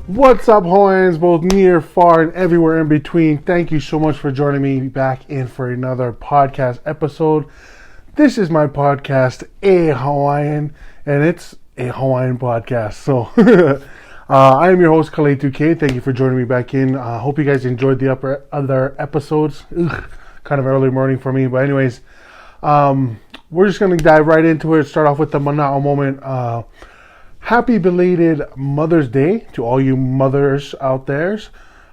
What's up, Hawaiians, both near, far, and everywhere in between? Thank you so much for joining me back in for another podcast episode. This is my podcast, A Hawaiian, and it's a Hawaiian podcast. So, I am your host, Kalei2K. Thank you for joining me back in. Hope you guys enjoyed the other episodes. Kind of early morning for me, but anyways, we're just going to dive right into it. Start off with the Mana'o moment. Happy belated Mother's Day to all you mothers out there.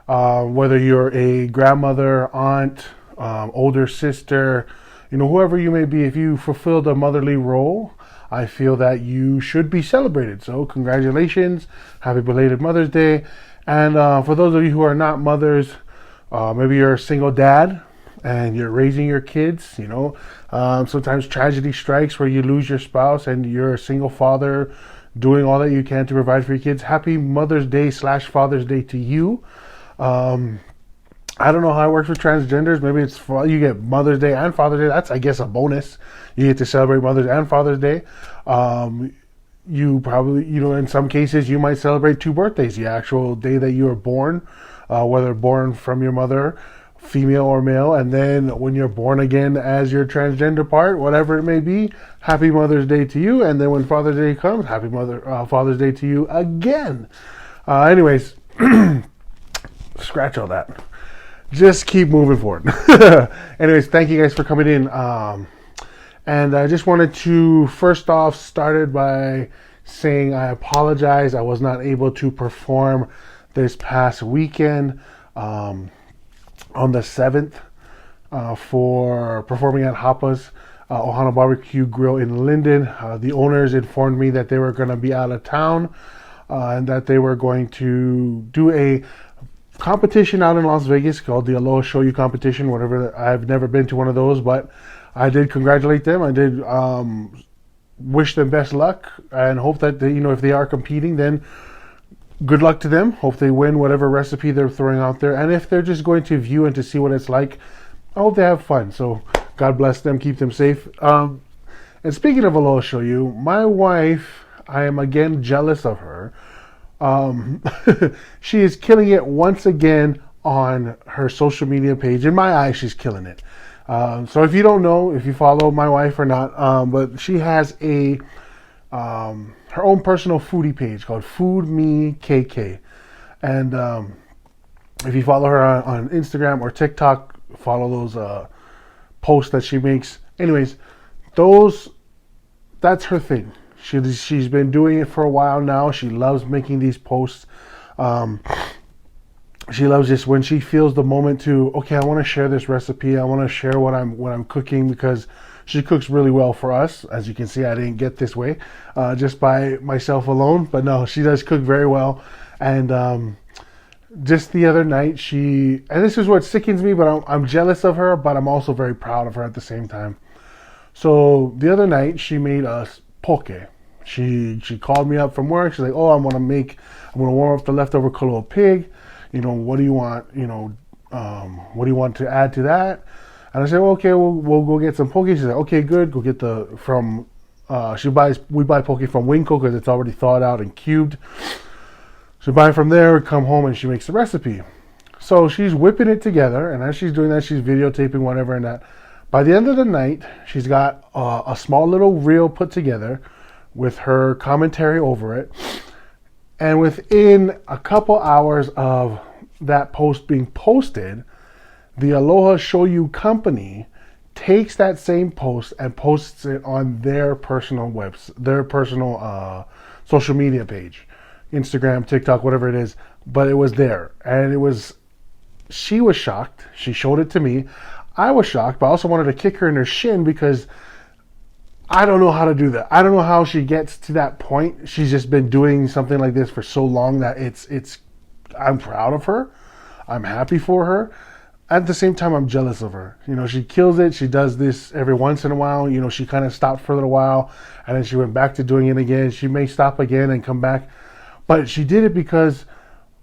Whether you're a grandmother, aunt, older sister, whoever you may be, if you fulfilled a motherly role, I feel that you should be celebrated. So congratulations. Happy belated Mother's Day. And for those of you who are not mothers, maybe you're a single dad and you're raising your kids, sometimes tragedy strikes where you lose your spouse and you're a single father doing all that you can to provide for your kids. Happy Mother's Day / Father's Day to you. I don't know how it works for transgenders. Maybe it's you get Mother's Day and Father's Day. That's, I guess, a bonus. You get to celebrate Mother's and Father's Day. You probably, in some cases, you might celebrate two birthdays. The actual day that you were born, whether born from your mother, female or male, and then when you're born again as your transgender part, whatever it may be, happy Mother's Day to you. And then when Father's Day comes, happy Father's Day to you again. Anyways, scratch all that. Just keep moving forward. Anyways, thank you guys for coming in. And I just wanted to first off started by saying I apologize. I was not able to perform this past weekend. On the 7th for performing at Hapa's Ohana Barbecue Grill in Linden. The owners informed me that they were going to be out of town and that they were going to do a competition out in Las Vegas called the Aloha Shoyu competition, whatever. I've never been to one of those, but I did congratulate them. I did wish them best luck and hope that they, if they are competing, then good luck to them. Hope they win whatever recipe they're throwing out there. And if they're just going to view and to see what it's like, I hope they have fun. So God bless them. Keep them safe. And speaking of Aloha Shoyu, my wife, I am again jealous of her. She is killing it once again on her social media page. In my eyes, she's killing it. So if you don't know, if you follow my wife or not, but she has a her own personal foodie page called Food Me KK, and if you follow her on Instagram or TikTok, follow those posts that she makes. Anyways, that's her thing. She's been doing it for a while now. She loves making these posts. She loves just when she feels the moment to, okay, I want to share this recipe. I want to share what I'm cooking, because she cooks really well for us. As you can see, I didn't get this way just by myself alone. But no, she does cook very well. And just the other night, and this is what sickens me, but I'm jealous of her, but I'm also very proud of her at the same time. So the other night, she made us poke. She called me up from work. She's like, oh, I'm going to warm up the leftover koloa pig. What do you want? What do you want to add to that? And I said, well, okay, we'll go get some poke. She said, okay, good. Go get we buy poke from Winco because it's already thawed out and cubed. So buy from there, come home, and she makes the recipe. So she's whipping it together, and as she's doing that, she's videotaping whatever and that. By the end of the night, she's got a small little reel put together with her commentary over it. And within a couple hours of that post being posted, the Aloha Shoyu company takes that same post and posts it on their personal social media page, Instagram, TikTok, whatever it is. But it was there, and she was shocked. She showed it to me. I was shocked, but I also wanted to kick her in her shin because I don't know how to do that. I don't know how she gets to that point. She's just been doing something like this for so long that I'm proud of her. I'm happy for her. At the same time, I'm jealous of her. She kills it. She does this every once in a while. She kind of stopped for a little while, and then she went back to doing it again. She may stop again and come back. But she did it because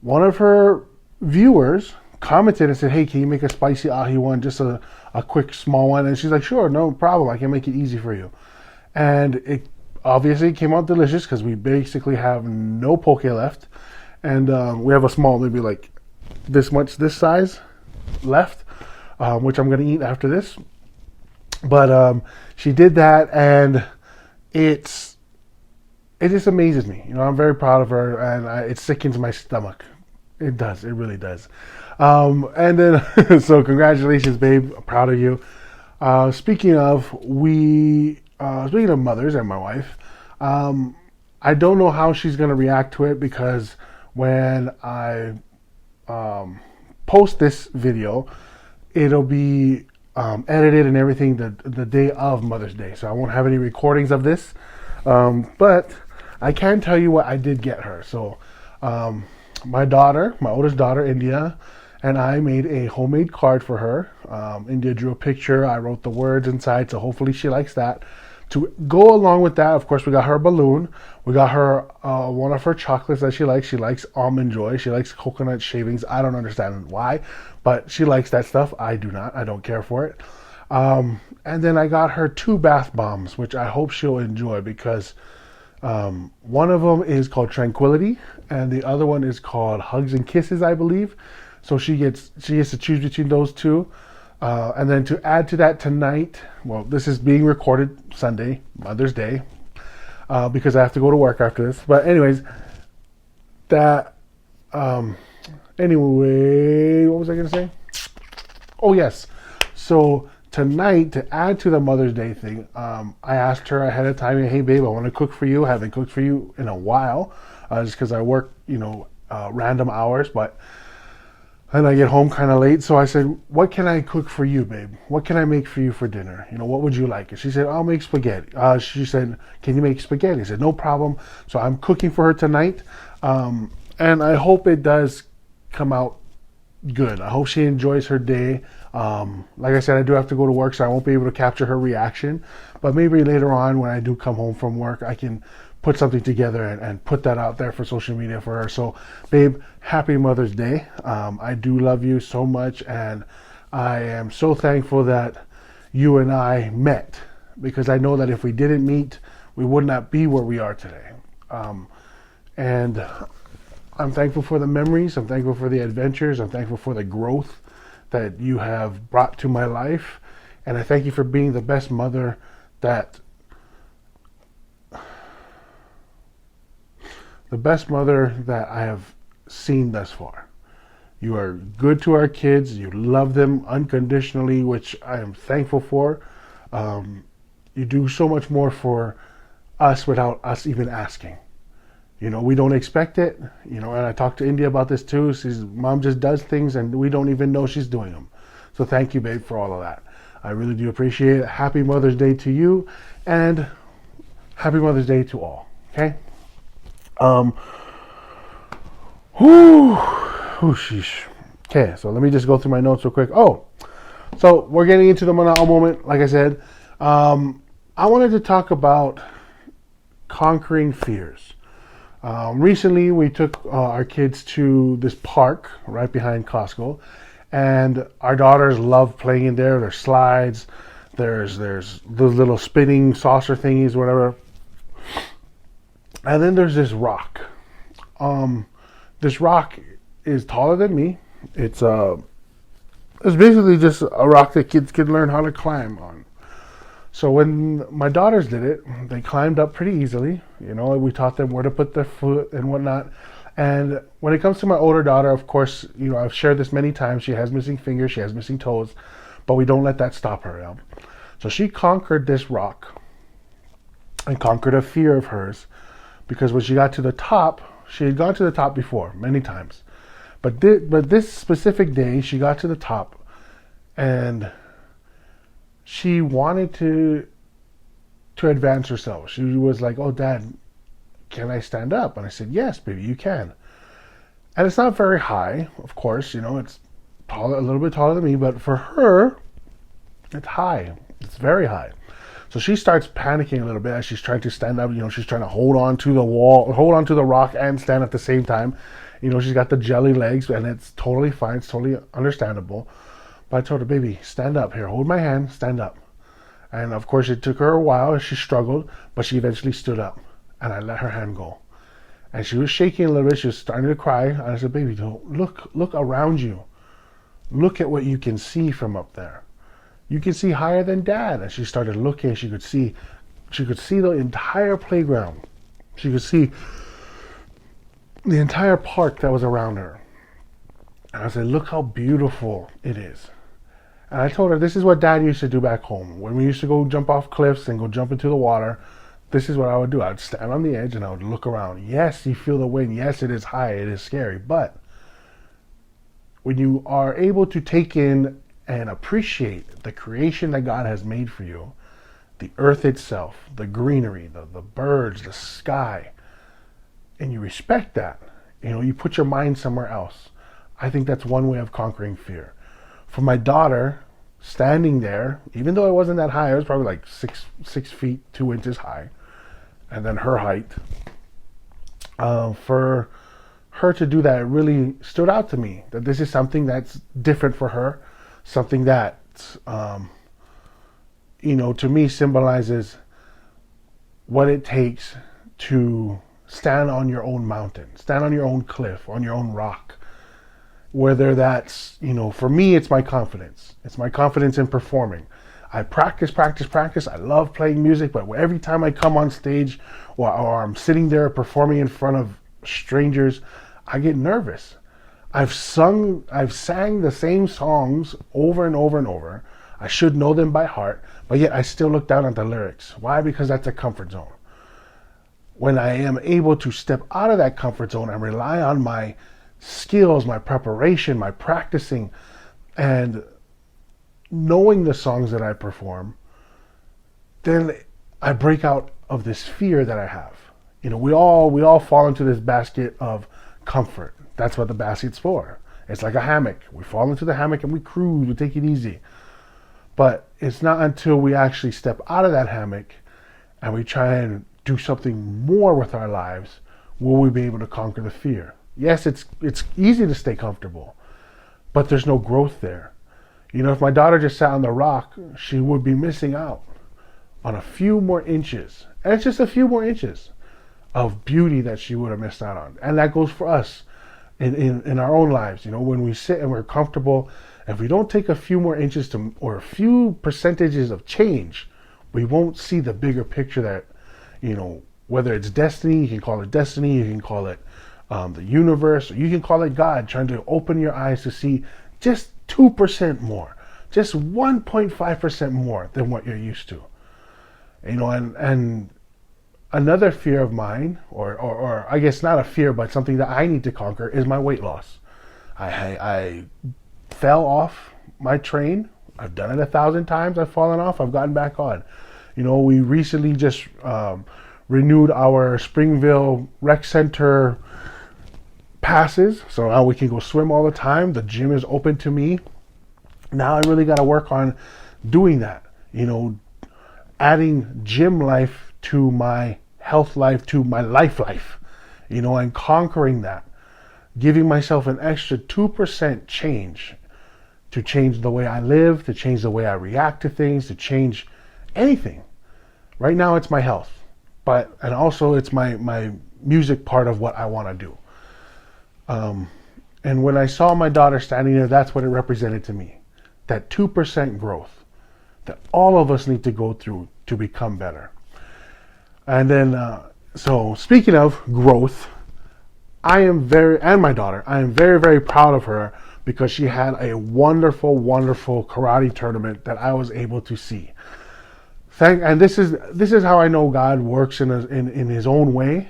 one of her viewers commented and said, hey, can you make a spicy ahi one, just a quick small one? And she's like, sure, no problem, I can make it easy for you. And it obviously came out delicious because we basically have no poke left. And we have a small, maybe like this size left, which I'm going to eat after this. But she did that, and it just amazes me. You know, I'm very proud of her, and it sickens my stomach. It does. It really does. And then, so congratulations, babe. I'm proud of you. Speaking of mothers and my wife, I don't know how she's going to react to it, because when I post this video, it'll be edited and everything the day of Mother's Day. So I won't have any recordings of this. But I can tell you what I did get her. So my oldest daughter, India, and I made a homemade card for her. India drew a picture. I wrote the words inside, so hopefully she likes that. To go along with that, of course, we got her a balloon. We got her one of her chocolates that she likes. She likes Almond Joy. She likes coconut shavings. I don't understand why, but she likes that stuff. I do not. I don't care for it. And then I got her 2 bath bombs, which I hope she'll enjoy, because one of them is called Tranquility, and the other one is called Hugs and Kisses, I believe. So she gets to choose between those two. And then to add to that, tonight, well, this is being recorded Sunday, Mother's Day, because I have to go to work after this. But anyways, anyway, what was I going to say? Oh, yes. So tonight, to add to the Mother's Day thing, I asked her ahead of time, hey, babe, I want to cook for you. I haven't cooked for you in a while, just because I work, random hours, and I get home kind of late. So I said, what can I cook for you, babe? What can I make for you for dinner? What would you like? And she said, I'll make spaghetti. She said, can you make spaghetti? I said, no problem. So I'm cooking for her tonight. And I hope it does come out good. I hope she enjoys her day. Like I said, I do have to go to work, so I won't be able to capture her reaction. But maybe later on, when I do come home from work, I can put something together and put that out there for social media for her. So, babe, happy Mother's Day. I do love you so much, and I am so thankful that you and I met, because I know that if we didn't meet, we would not be where we are today. And I'm thankful for the memories. I'm thankful for the adventures. I'm thankful for the growth that you have brought to my life. And I thank you for being the best mother that I have seen thus far. You are good to our kids. You love them unconditionally, which I am thankful for. You do so much more for us without us even asking. We don't expect it. And I talked to India about this too. She's, Mom just does things and we don't even know she's doing them. So thank you, babe, for all of that. I really do appreciate it. Happy Mother's Day to you, and happy Mother's Day to all. Okay? Sheesh. Okay, so let me just go through my notes real quick. Oh, so we're getting into the Mahalo moment. Like I said, I wanted to talk about conquering fears. Recently, we took our kids to this park right behind Costco, and our daughters love playing in there. There's slides, there's those little spinning saucer thingies, whatever. And then there's this rock. This rock is taller than me. It's basically just a rock that kids can learn how to climb on. So when my daughters did it, they climbed up pretty easily. We taught them where to put their foot and whatnot. And when it comes to my older daughter, of course, I've shared this many times. She has missing fingers, she has missing toes, but we don't let that stop her. So she conquered this rock and conquered a fear of hers, because when she got to the top, she had gone to the top before many times, but this specific day she got to the top, and she wanted to advance herself. She was like, "Oh, Dad, can I stand up?" And I said, "Yes, baby, you can." And it's not very high, of course. It's taller, a little bit taller than me, but for her, it's high. It's very high. So she starts panicking a little bit as she's trying to stand up. She's trying to hold on to the wall, hold on to the rock, and stand at the same time. She's got the jelly legs, and it's totally fine. It's totally understandable. But I told her, baby, stand up here. Hold my hand. Stand up. And of course, it took her a while. She struggled, but she eventually stood up, and I let her hand go. And she was shaking a little bit. She was starting to cry. And I said, baby, don't look around you. Look at what you can see from up there. You can see higher than Dad. And she started looking. She could see the entire playground. She could see the entire park that was around her. And I said, look how beautiful it is. And I told her, this is what Dad used to do back home. When we used to go jump off cliffs and go jump into the water, this is what I would do. I'd stand on the edge and I would look around. Yes, you feel the wind. Yes, it is high. It is scary. But when you are able to take in and appreciate the creation that God has made for you, the earth itself, the greenery, the birds, the sky, and you respect that, you put your mind somewhere else. I think that's one way of conquering fear. For my daughter, standing there, even though it wasn't that high, it was probably like 6 feet 2 inches high, and then her height. For her to do that, it really stood out to me that this is something that's different for her, something that, to me symbolizes what it takes to stand on your own mountain, stand on your own cliff, on your own rock. Whether that's, for me, it's my confidence. It's my confidence in performing. I practice. I love playing music, but every time I come on stage or I'm sitting there performing in front of strangers, I get nervous. I've sang the same songs over and over and over. I should know them by heart, but yet I still look down at the lyrics. Why? Because that's a comfort zone. When I am able to step out of that comfort zone and rely on my skills, my preparation, my practicing, and knowing the songs that I perform, then I break out of this fear that I have. We all fall into this basket of comfort. That's what the basket's for. It's like a hammock. We fall into the hammock and we cruise, we take it easy. But it's not until we actually step out of that hammock and we try and do something more with our lives will we be able to conquer the fear. Yes, it's easy to stay comfortable, but there's no growth there. If my daughter just sat on the rock, she would be missing out on a few more inches. And it's just a few more inches of beauty that she would have missed out on. And that goes for us in our own lives. When we sit and we're comfortable, if we don't take a few more inches or a few percentages of change, we won't see the bigger picture that, whether it's destiny, you can call it destiny, you can call it the universe, or you can call it God, trying to open your eyes to see just 2% more, just 1.5% more than what you're used to. And another fear of mine, or I guess not a fear, but something that I need to conquer, is my weight loss. I fell off my train. I've done it 1,000 times. I've fallen off. I've gotten back on. We recently just renewed our Springville Rec Center passes, so now we can go swim all the time. The gym is open to me. Now I really got to work on doing that. Adding gym life to my health life, to my life, and conquering that. Giving myself an extra 2% change to change the way I live, to change the way I react to things, to change anything. Right now it's my health, and also it's my music part of what I want to do. And when I saw my daughter standing there, that's what it represented to me. That 2% growth that all of us need to go through to become better. And then, so speaking of growth, and my daughter, I am very, very proud of her because she had a wonderful, wonderful karate tournament that I was able to see. And this is how I know God works in His own way,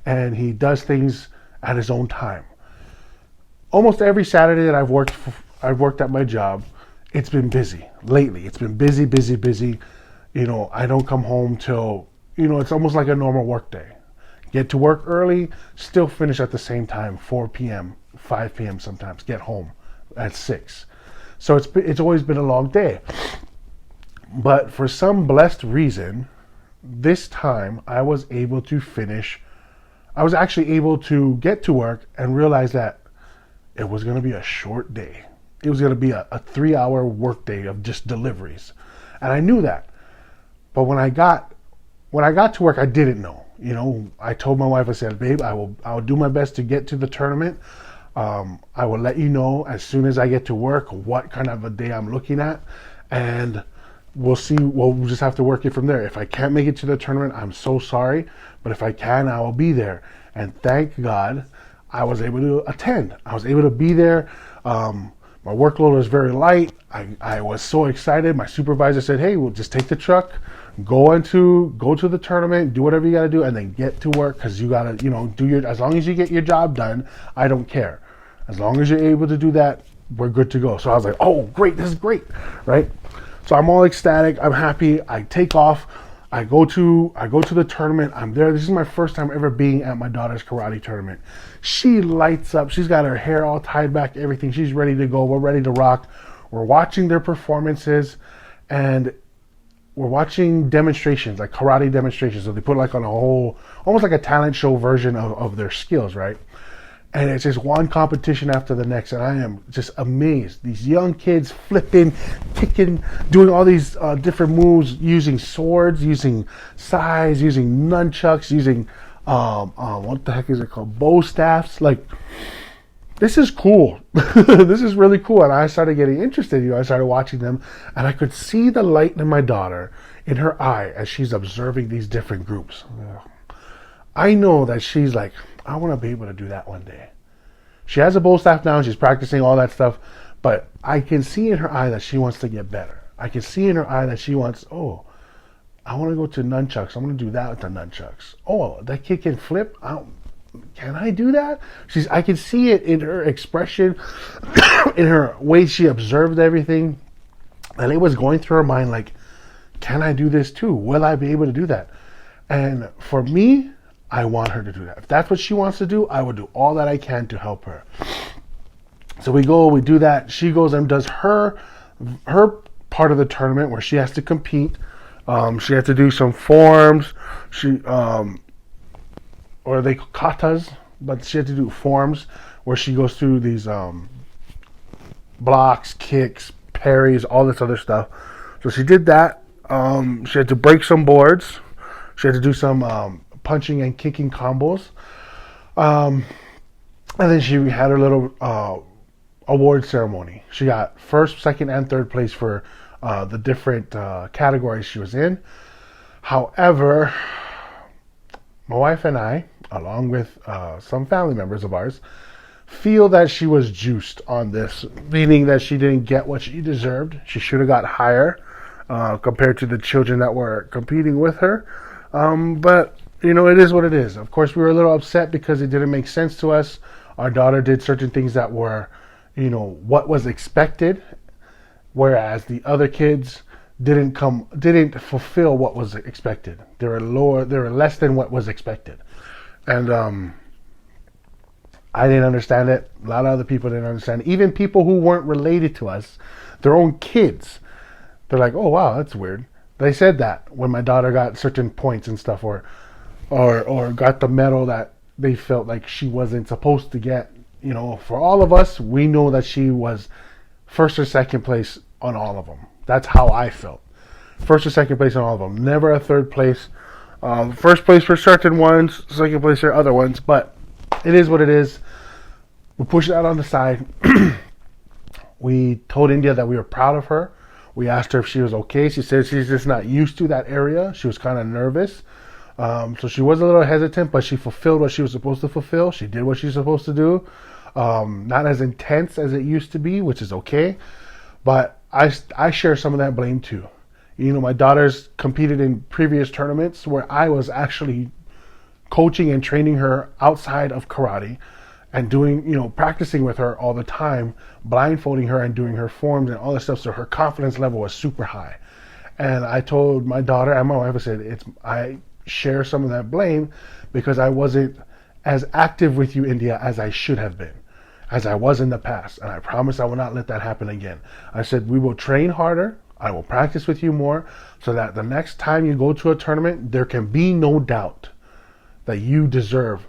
and He does things at His own time. Almost every Saturday that I've worked at my job, it's been busy lately. It's been busy. I don't come home till, it's almost like a normal work day. Get to work early, still finish at the same time, 4 p.m., 5 p.m. sometimes, get home at 6. So it's always been a long day. But for some blessed reason, this time I was able to finish. I was actually able to get to work and realize that it was going to be a short day. It was going to be a 3-hour work day of just deliveries. And I knew that. But when I got to work, I didn't know. I told my wife, I said, babe, I will do my best to get to the tournament. I will let you know as soon as I get to work what kind of a day I'm looking at. And we'll see. We'll just have to work it from there. If I can't make it to the tournament, I'm so sorry. But if I can, I will be there. And thank God I was able to attend. I was able to be there. My workload was very light. I was so excited. My supervisor said, hey, we'll just take the truck, go to the tournament, do whatever you got to do, and then get to work because you got to, as long as you get your job done, I don't care. As long as you're able to do that, we're good to go. So I was like, oh, great. This is great, right? So I'm all ecstatic. I'm happy. I take off. I go to the tournament. I'm there. This is my first time ever being at my daughter's karate tournament. She lights up. She's got her hair all tied back, everything. She's ready to go. We're ready to rock. We're watching their performances, and we're watching demonstrations, like karate demonstrations. So they put like on a whole, almost like a talent show version of their skills, right? And it's just one competition after the next, and I am just amazed. These young kids flipping, kicking, doing all these different moves, using swords, using sais, using nunchucks, using what the heck is it called? Bow staffs. Like, this is cool. This is really cool. And I started getting interested. I started watching them, and I could see the light in my daughter in her eye as she's observing these different groups. I know that she's like, I want to be able to do that one day. She has a bow staff now. She's practicing all that stuff. But I can see in her eye that she wants to get better. I can see in her eye that she wants, I want to go to nunchucks. I'm going to do that with the nunchucks. Oh, that kid can flip? Can I do that? I can see it in her expression, in her way she observed everything. And it was going through her mind like, can I do this too? Will I be able to do that? And for me, I want her to do that. If that's what she wants to do, I will do all that I can to help her. So we do that. She goes and does her part of the tournament where she has to compete. She has to do some forms. Or they katas, but she had to do forms where she goes through these blocks, kicks, parries, all this other stuff. So she did that. She had to break some boards. She had to do some punching and kicking combos. And then she had her little award ceremony. She got first, second, and third place for the different categories she was in. However, my wife and I, along with some family members of ours, feel that she was juiced on this, meaning that she didn't get what she deserved. She should have got higher compared to the children that were competing with her. But it is what it is. Of course, we were a little upset because it didn't make sense to us. Our daughter did certain things that were, what was expected, whereas the other kids didn't fulfill what was expected. They were less than what was expected. And I didn't understand it. A lot of other people didn't understand it. Even people who weren't related to us, their own kids, they're like, oh wow, that's weird. They said that when my daughter got certain points and stuff, or got the medal that they felt like she wasn't supposed to get. For all of us, we know that she was first or second place on all of them. That's how I felt. First or second place on all of them. Never a third place. First place for certain ones, second place for other ones. But it is what it is. We pushed that on the side. We told India that we were proud of her. We asked her if she was okay. She said she's just not used to that area. She was kind of nervous. So she was a little hesitant, but she fulfilled what she was supposed to fulfill. She did what she was supposed to do. Not as intense as it used to be, which is okay. But I share some of that blame too. My daughters competed in previous tournaments where I was actually coaching and training her outside of karate and doing, practicing with her all the time, blindfolding her and doing her forms and all this stuff. So her confidence level was super high. And I told my daughter and my wife, I said, I share some of that blame because I wasn't as active with you, India, as I should have been, as I was in the past. And I promise I will not let that happen again. I said, we will train harder. I will practice with you more so that the next time you go to a tournament, there can be no doubt that you deserve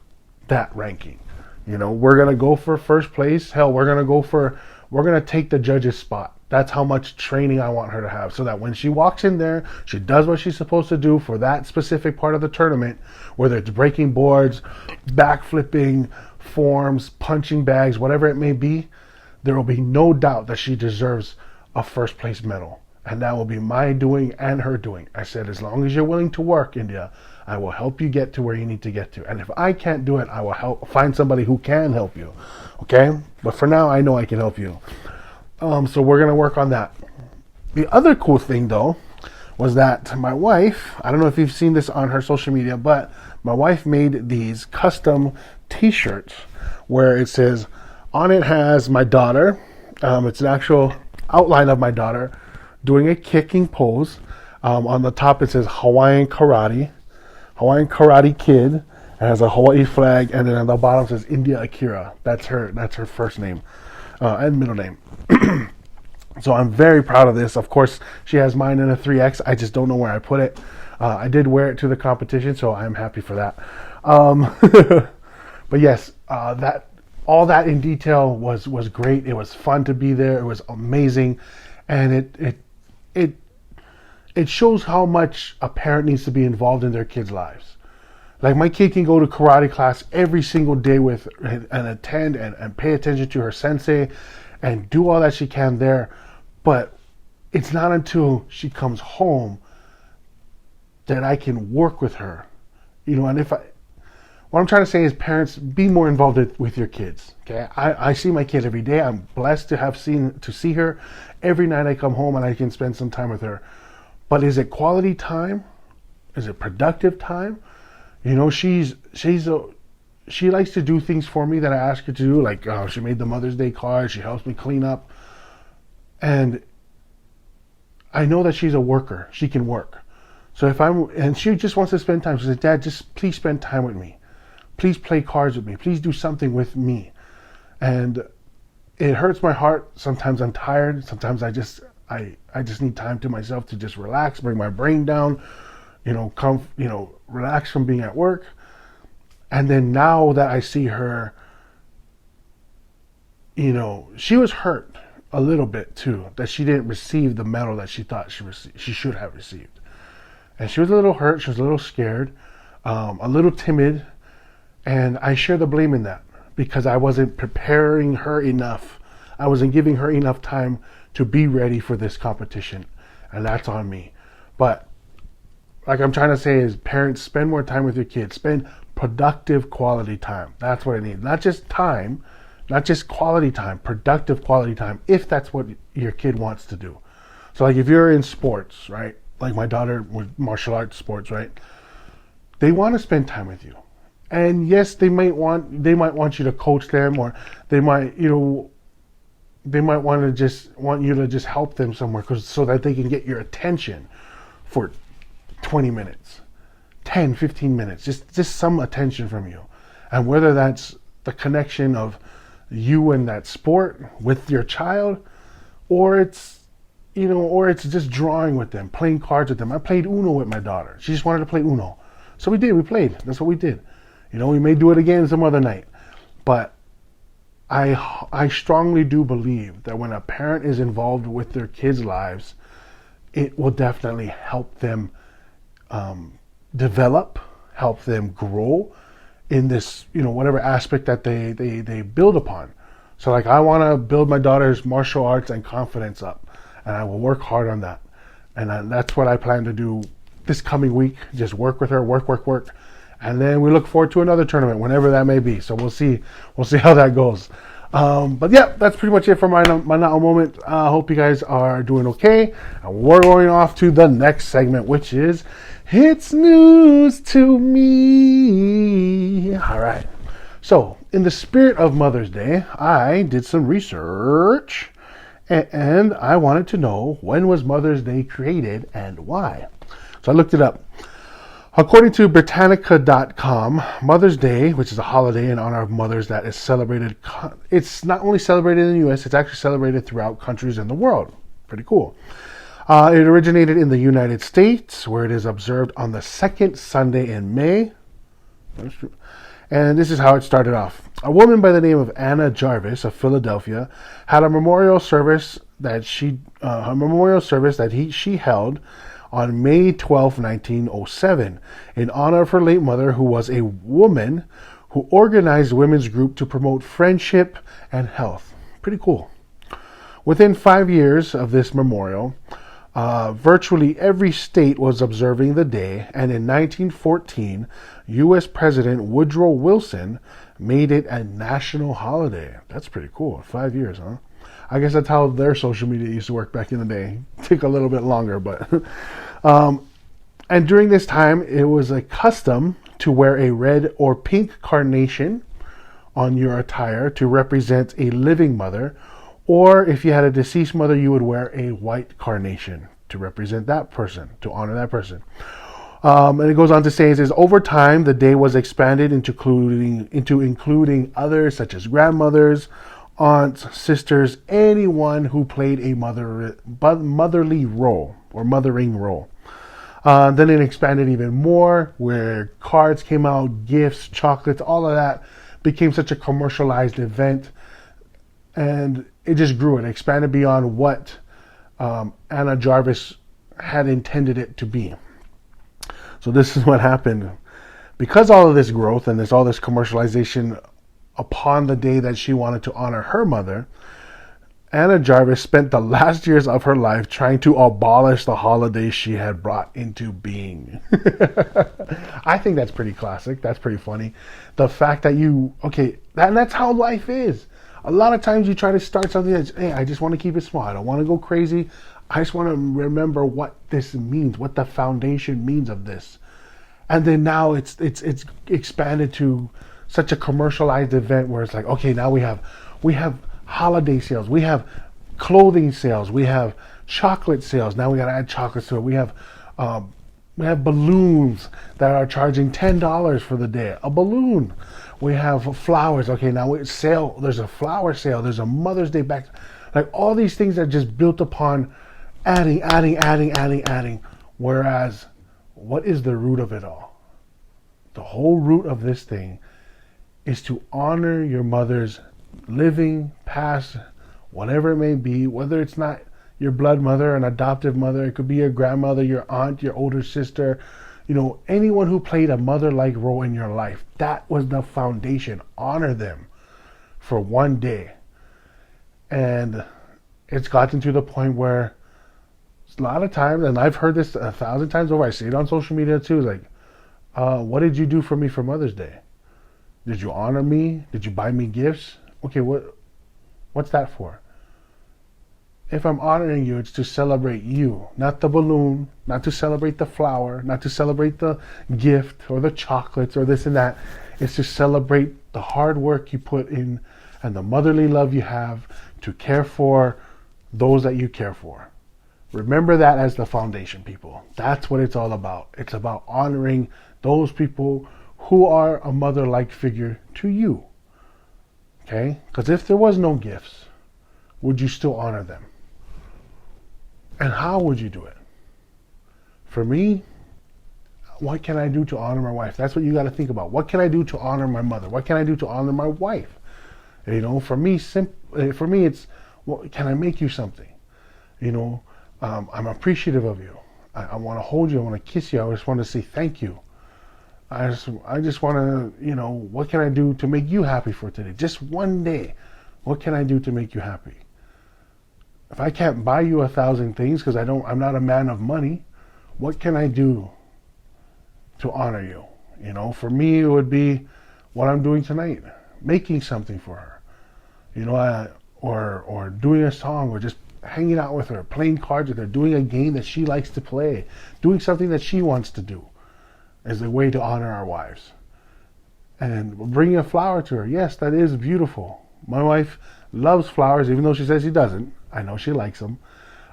that ranking. You know, we're going to go for first place. Hell, we're going to take the judge's spot. That's how much training I want her to have, so that when she walks in there, she does what she's supposed to do for that specific part of the tournament, whether it's breaking boards, backflipping, forms, punching bags, whatever it may be. There will be no doubt that she deserves a first place medal. And that will be my doing and her doing. I said, as long as you're willing to work, India, I will help you get to where you need to get to. And if I can't do it, I will find somebody who can help you. Okay? But for now, I know I can help you. So we're going to work on that. The other cool thing, though, was that my wife, I don't know if you've seen this on her social media, but my wife made these custom t-shirts where it says, on it has my daughter. It's an actual outline of my daughter doing a kicking pose. On the top it says Hawaiian Karate Kid. It has a Hawaii flag, and then on the bottom says India Akira. That's her first name and middle name. So I'm very proud of this. Of course, she has mine in a 3X. I just don't know where I put it. I did wear it to the competition, so I'm happy for that. But yes, all that in detail was great. It was fun to be there. It was amazing, and it shows how much a parent needs to be involved in their kids' lives. Like, my kid can go to karate class every single day with and attend and pay attention to her sensei and do all that she can there. But it's not until she comes home that I can work with her. You know, and what I'm trying to say is, parents, be more involved with your kids. Okay, I see my kid every day. I'm blessed to see her every night I come home and I can spend some time with her. But is it quality time? Is it productive time? You know, she likes to do things for me that I ask her to do. Like, she made the Mother's Day card. She helps me clean up. And I know that she's a worker. She can work. So and she just wants to spend time. She says, Dad, just please spend time with me. Please play cards with me. Please do something with me. And it hurts my heart. Sometimes I'm tired. Sometimes I just need time to myself to just relax, bring my brain down, relax from being at work. And then now that I see her, she was hurt a little bit too, that she didn't receive the medal that she thought she should have received. And she was a little hurt. She was a little scared, a little timid. And I share the blame in that, because I wasn't preparing her enough. I wasn't giving her enough time to be ready for this competition. And that's on me. But like I'm trying to say is, parents, spend more time with your kids. Spend productive quality time. That's what I need. Not just time, not just quality time, productive quality time, if that's what your kid wants to do. So like if you're in sports, right? Like my daughter with martial arts sports, right? They want to spend time with you. And yes, they might want you to coach them, or they might want you to just help them somewhere, so that they can get your attention for 20 minutes, 10, 15 minutes, just some attention from you. And whether that's the connection of you and that sport with your child, or it's just drawing with them, playing cards with them. I played Uno with my daughter. She just wanted to play Uno. So we played. That's what we did. We may do it again some other night. But I strongly do believe that when a parent is involved with their kids' lives, it will definitely help them develop, help them grow in this, whatever aspect that they build upon. So like, I want to build my daughter's martial arts and confidence up, and I will work hard on that. And that's what I plan to do this coming week. Just work with her, work. And then we look forward to another tournament, whenever that may be. So we'll see how that goes. But yeah, that's pretty much it for my now moment. I hope you guys are doing okay. And we're going off to the next segment, which is It's News to Me. All right. So in the spirit of Mother's Day, I did some research, and I wanted to know, when was Mother's Day created and why? So I looked it up. According to Britannica.com, Mother's Day, which is a holiday in honor of mothers that is celebrated, it's not only celebrated in the U.S., it's actually celebrated throughout countries in the world. Pretty cool. It originated in the United States, where it is observed on the second Sunday in May. That's true. And this is how it started off. A woman by the name of Anna Jarvis of Philadelphia had a memorial service that she held on May 12, 1907, in honor of her late mother, who was a woman who organized women's group to promote friendship and health. Pretty cool. Within 5 years of this memorial, virtually every state was observing the day, and in 1914, U.S. President Woodrow Wilson made it a national holiday. That's pretty cool. 5 years, huh? I guess that's how their social media used to work back in the day. Took a little bit longer, but... and during this time, it was a custom to wear a red or pink carnation on your attire to represent a living mother, or if you had a deceased mother, you would wear a white carnation to represent that person, to honor that person. And it goes on to say, it says, over time, the day was expanded into including others such as grandmothers, aunts, sisters, anyone who played a motherly role or mothering role. Then it expanded even more, where cards came out, gifts, chocolates, all of that became such a commercialized event. And it just grew. It expanded beyond what Anna Jarvis had intended it to be. So this is what happened. Because all of this growth and all this commercialization upon the day that she wanted to honor her mother, Anna Jarvis spent the last years of her life trying to abolish the holiday she had brought into being. I think that's pretty classic. That's pretty funny. The fact that that's how life is. A lot of times you try to start something that's, hey, I just want to keep it small. I don't want to go crazy. I just want to remember what this means, what the foundation means of this. And then now it's expanded to such a commercialized event where it's like, okay, now we have holiday sales, we have clothing sales, we have chocolate sales. Now we got to add chocolates to it. We have balloons that are charging $10 for the day. A balloon. We have flowers. Okay, now there's a flower sale. There's a Mother's Day back. Like all these things are just built upon adding. Whereas, what is the root of it all? The whole root of this thing is to honor your mother's living, past, whatever it may be, whether it's not your blood mother, an adoptive mother, it could be your grandmother, your aunt, your older sister, anyone who played a mother-like role in your life. That was the foundation. Honor them for one day. And it's gotten to the point where a lot of times, and I've heard this 1,000 times over, I see it on social media too, it's like, what did you do for me for Mother's Day? Did you honor me? Did you buy me gifts? Okay, what's that for? If I'm honoring you, it's to celebrate you, not the balloon, not to celebrate the flower, not to celebrate the gift or the chocolates or this and that. It's to celebrate the hard work you put in and the motherly love you have to care for those that you care for. Remember that as the foundation, people. That's what it's all about. It's about honoring those people who are a mother-like figure to you. Okay? Because if there was no gifts, would you still honor them? And how would you do it? For me, what can I do to honor my wife? That's what you got to think about. What can I do to honor my mother? What can I do to honor my wife? For me, it's, can I make you something? I'm appreciative of you. I want to hold you. I want to kiss you. I just want to say thank you. I just want to, what can I do to make you happy for today? Just one day. What can I do to make you happy? If I can't buy you 1,000 things because I'm not a man of money, what can I do to honor you? For me, it would be what I'm doing tonight, making something for her, or doing a song, or just hanging out with her, playing cards with her, doing a game that she likes to play, doing something that she wants to do as a way to honor our wives. And bringing a flower to her, yes, that is beautiful. My wife loves flowers, even though she says she doesn't. I know she likes them.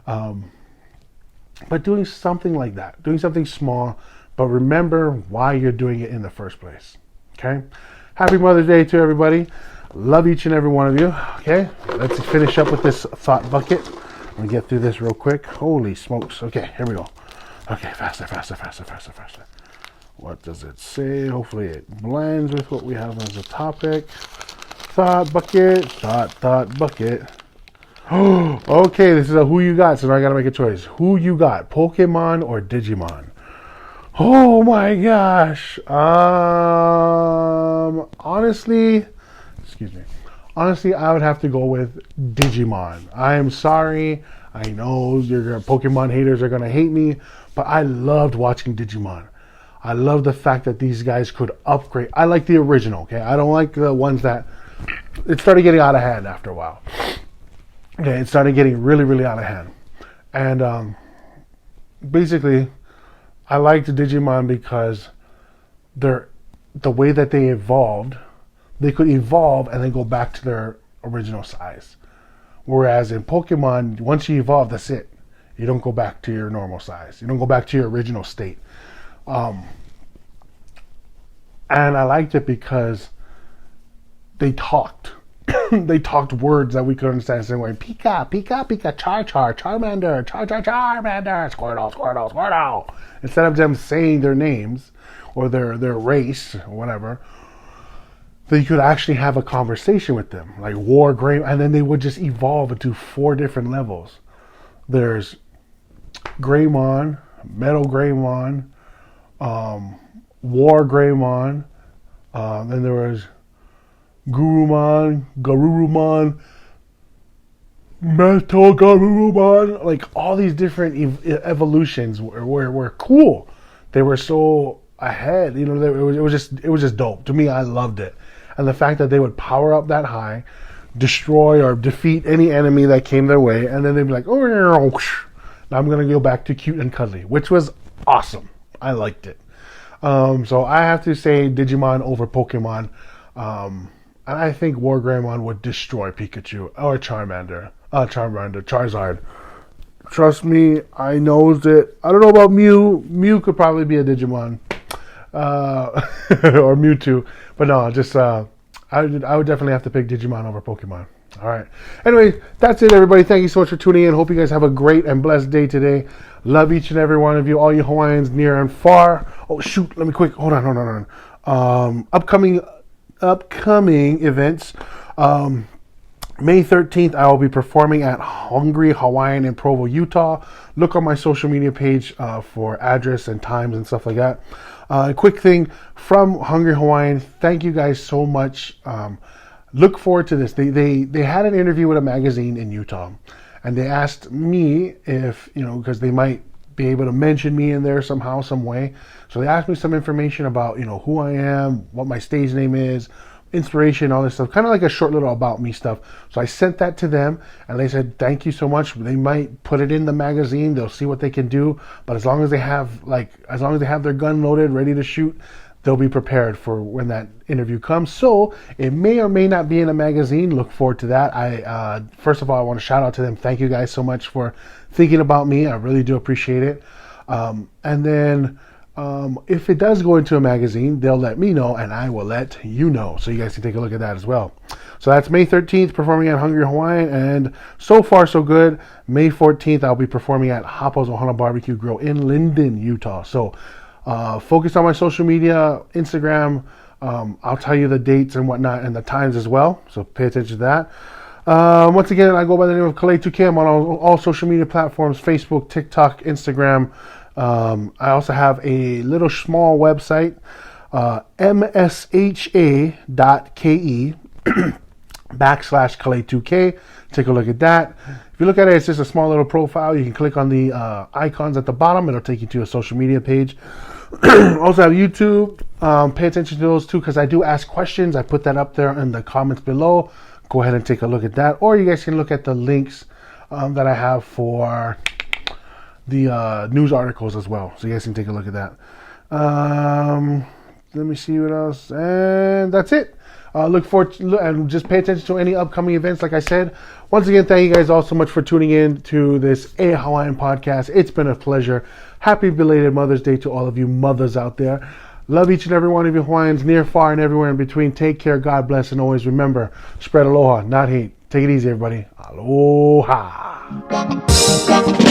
But doing something like that, doing something small, but remember why you're doing it in the first place. Okay? Happy Mother's Day to everybody. Love each and every one of you. Okay? Let's finish up with this thought bucket. Let me get through this real quick. Holy smokes. Okay, here we go. Okay, faster. What does it say? Hopefully it blends with what we have as a topic. Thought bucket. Okay, this is a who you got, so now I gotta make a choice. Who you got, Pokemon or Digimon? Oh my gosh. Honestly, I would have to go with Digimon. I am sorry. I know Pokemon haters are gonna hate me, but I loved watching Digimon. I love the fact that these guys could upgrade. I like the original, okay? I don't like the ones that it started getting out of hand after a while. Okay, it started getting really, really out of hand. And basically, I liked Digimon because the way that they evolved, they could evolve and then go back to their original size. Whereas in Pokemon, once you evolve, that's it. You don't go back to your normal size. You don't go back to your original state. And I liked it because they talked. They talked words that we could understand. So they went, Pika, Charmander, Squirtle. Instead of them saying their names or their race or whatever, that you could actually have a conversation with them. Like War, Gray, and then they would just evolve into 4 different levels. There's Greymon, Metal Greymon, War Greymon, then there was Garurumon, Metal Garurumon. Like all these different evolutions were cool. They were so ahead, it was just dope. To me, I loved it. And the fact that they would power up that high, destroy or defeat any enemy that came their way, and then they'd be like, oh, now I'm going to go back to cute and cuddly, which was awesome. I liked it. So I have to say Digimon over Pokemon. And I think War Greymon would destroy Pikachu or Charizard. Trust me, I knows it. I don't know about Mew. Mew could probably be a Digimon. Or Mewtwo. But no, just I would definitely have to pick Digimon over Pokemon. All right. Anyway, that's it, everybody. Thank you so much for tuning in. Hope you guys have a great and blessed day today. Love each and every one of you, all you Hawaiians near and far. Oh, shoot. Let me quick. Hold on. Upcoming events. May 13th, I will be performing at Hungry Hawaiian in Provo, Utah. Look on my social media page for address and times and stuff like that. Quick thing from Hungry Hawaiian. Thank you guys so much. Look forward to this. They had an interview with a magazine in Utah, and they asked me if, because they might be able to mention me in there somehow, some way. So they asked me some information about, who I am, what my stage name is, inspiration, all this stuff, kind of like a short little about me stuff. So I sent that to them, and they said thank you so much. They might put it in the magazine. They'll see what they can do, but as long as they have their gun loaded, ready to shoot, they'll be prepared for when that interview comes. So it may or may not be in a magazine. Look forward to that. I first of all, I want to shout out to them. Thank you guys so much for thinking about me. I really do appreciate it. And then if it does go into a magazine, they'll let me know, and I will let you know. So you guys can take a look at that as well. So that's May 13th, performing at Hungry Hawaiian, and so far so good. May 14th, I'll be performing at Hapa's Ohana Barbecue Grill in Linden, Utah. So focus on my social media, Instagram. I'll tell you the dates and whatnot and the times as well. So pay attention to that. Once again, I go by the name of Kalei2K. I'm on all social media platforms, Facebook, TikTok, Instagram. I also have a little small website, msha.ke /Kalei2K. Take a look at that. If you look at it, it's just a small little profile. You can click on the icons at the bottom. It'll take you to a social media page. Also have YouTube. Pay attention to those too, because I do ask questions. I put that up there in the comments below. Go ahead and take a look at that. Or you guys can look at the links that I have for the news articles as well. So you guys can take a look at that. Let me see what else. And that's it. Look forward to, and just pay attention to any upcoming events. Like I said, once again, thank you guys all so much for tuning in to this A Hawaiian podcast. It's been a pleasure. Happy belated Mother's Day to all of you mothers out there. Love each and every one of you Hawaiians, near, far, and everywhere in between. Take care, God bless, and always remember, spread aloha, not hate. Take it easy, everybody. Aloha. Bye.